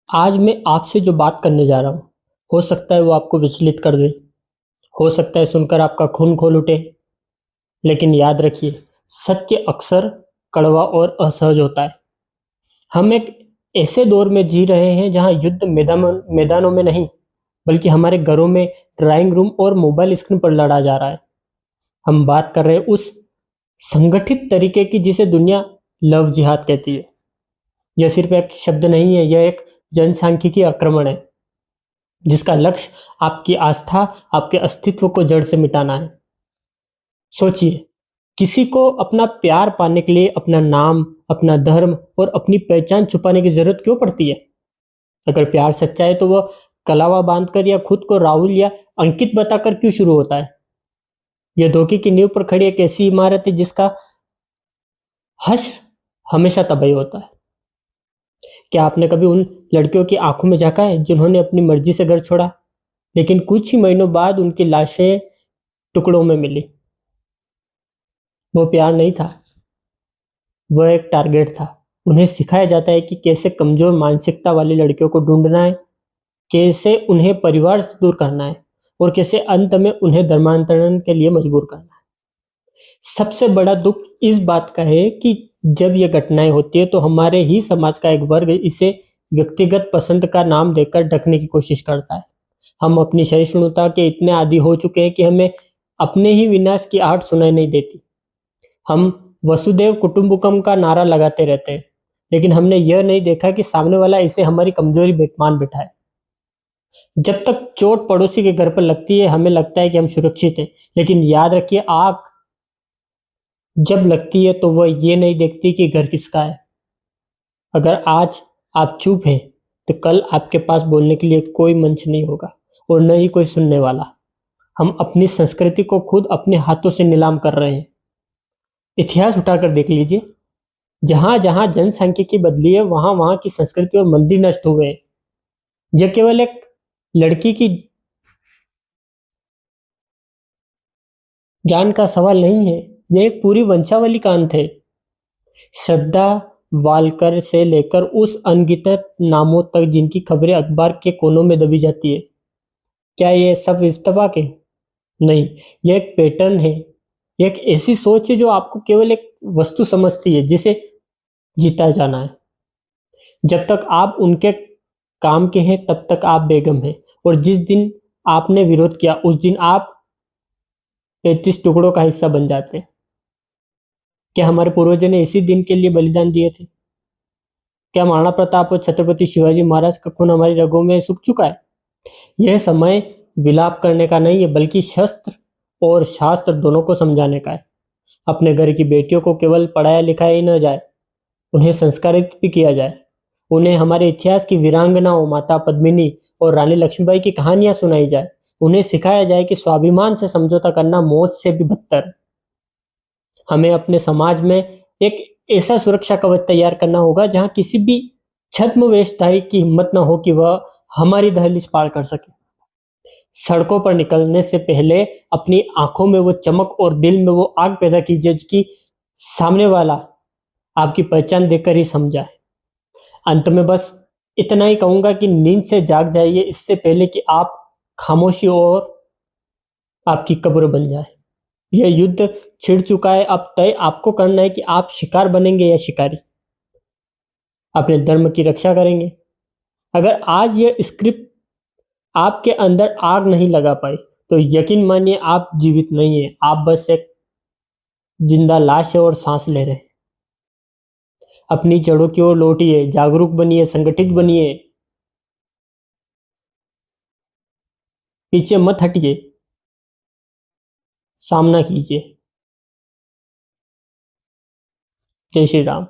आज मैं आपसे जो बात करने जा रहा हूँ, हो सकता है वो आपको विचलित कर दे, हो सकता है सुनकर आपका खून खौल उठे, लेकिन याद रखिए, सत्य अक्सर कड़वा और असहज होता है। हम एक ऐसे दौर में जी रहे हैं जहाँ युद्ध मैदानों में नहीं, बल्कि हमारे घरों में, ड्राइंग रूम और मोबाइल स्क्रीन पर लड़ा जा रहा है। हम बात कर रहे हैं उस संगठित तरीके की जिसे दुनिया लव जिहाद कहती है। यह सिर्फ एक शब्द नहीं है, यह एक जनसांख्यिकी आक्रमण है, जिसका लक्ष्य आपकी आस्था, आपके अस्तित्व को जड़ से मिटाना है। सोचिए, किसी को अपना प्यार पाने के लिए अपना नाम, अपना धर्म और अपनी पहचान छुपाने की जरूरत क्यों पड़ती है? अगर प्यार सच्चा है तो वह कलावा बांधकर या खुद को राहुल या अंकित बताकर क्यों शुरू होता है? यह धोखे की नींव पर खड़ी एक ऐसी इमारत है जिसका हश्र हमेशा तबाही होता है। क्या आपने कभी उन लड़कियों की आंखों में झांका है जिन्होंने अपनी मर्जी से घर छोड़ा, लेकिन कुछ ही महीनों बाद उनकी लाशें टुकड़ों में मिली? वो प्यार नहीं था, वह एक टारगेट था। उन्हें सिखाया जाता है कि कैसे कमजोर मानसिकता वाली लड़कियों को ढूंढना है, कैसे उन्हें परिवार से दूर करना है और कैसे अंत में उन्हें धर्मांतरण के लिए मजबूर करना है। सबसे बड़ा दुख इस बात का है कि जब ये घटनाएं होती है तो हमारे ही समाज का एक वर्ग इसे व्यक्तिगत पसंद का नाम देकर ढकने की कोशिश करता है। हम अपनी सहिष्णुता के इतने आदी हो चुके हैं कि हमें अपने ही विनाश की आहट सुनाई नहीं देती। हम वसुदेव कुटुंबकम का नारा लगाते रहते हैं, लेकिन हमने यह नहीं देखा कि सामने वाला इसे हमारी कमजोरी मान बैठा है। जब तक चोट पड़ोसी के घर पर लगती है, हमें लगता है कि हम सुरक्षित हैं, लेकिन याद रखिए, आग जब लगती है तो वह ये नहीं देखती कि घर किसका है। अगर आज आप चुप हैं, तो कल आपके पास बोलने के लिए कोई मंच नहीं होगा और न ही कोई सुनने वाला। हम अपनी संस्कृति को खुद अपने हाथों से नीलाम कर रहे हैं। इतिहास उठाकर देख लीजिए, जहां जहां जनसांख्यिकी बदली है, वहां वहां की संस्कृति और मंदिर नष्ट हुए हैं। यह केवल एक लड़की की जान का सवाल नहीं है, यह एक पूरी वंशावली का अंत है। श्रद्धा वालकर से लेकर उस अनगिनत नामों तक जिनकी खबरें अखबार के कोनों में दबी जाती है, क्या ये सब इत्तेफाक है? नहीं, यह एक पैटर्न है। यह एक ऐसी सोच है जो आपको केवल एक वस्तु समझती है जिसे जीता जाना है। जब तक आप उनके काम के हैं तब तक आप बेगम हैं, और जिस दिन आपने विरोध किया उस दिन आप 35 टुकड़ों का हिस्सा बन जाते हैं। क्या हमारे पूर्वजों ने इसी दिन के लिए बलिदान दिए थे? क्या महाराणा प्रताप और छत्रपति शिवाजी महाराज का खून हमारी रगों में सूख चुका है? यह समय विलाप करने का नहीं है, बल्कि शस्त्र और शास्त्र दोनों को समझाने का है। अपने घर की बेटियों को केवल पढ़ाया लिखाया ही न जाए, उन्हें संस्कारित भी किया जाए। उन्हें हमारे इतिहास की वीरांगनाओं, माता पद्मिनी और रानी लक्ष्मीबाई की कहानियां सुनाई जाए। उन्हें सिखाया जाए कि स्वाभिमान से समझौता करना मौत से भी बदतर है। हमें अपने समाज में एक ऐसा सुरक्षा कवच तैयार करना होगा जहां किसी भी छद्मवेशधारी की हिम्मत न हो कि वह हमारी दहलीज पार कर सके। सड़कों पर निकलने से पहले अपनी आंखों में वो चमक और दिल में वो आग पैदा कीजिए कि सामने वाला आपकी पहचान देखकर ही समझा है। अंत में बस इतना ही कहूंगा कि नींद से जाग जाइए, इससे पहले कि आप खामोशी और आपकी कब्र बन जाए। यह युद्ध छिड़ चुका है, अब तय आपको करना है कि आप शिकार बनेंगे या शिकारी। अपने धर्म की रक्षा करेंगे। अगर आज यह स्क्रिप्ट आपके अंदर आग नहीं लगा पाई, तो यकीन मानिए आप जीवित नहीं है, आप बस एक जिंदा लाश है और सांस ले रहे हैं। अपनी जड़ों की ओर लौटिए, जागरूक बनिए, संगठित बनिए, पीछे मत हटिए, सामना कीजिए। जय श्री राम।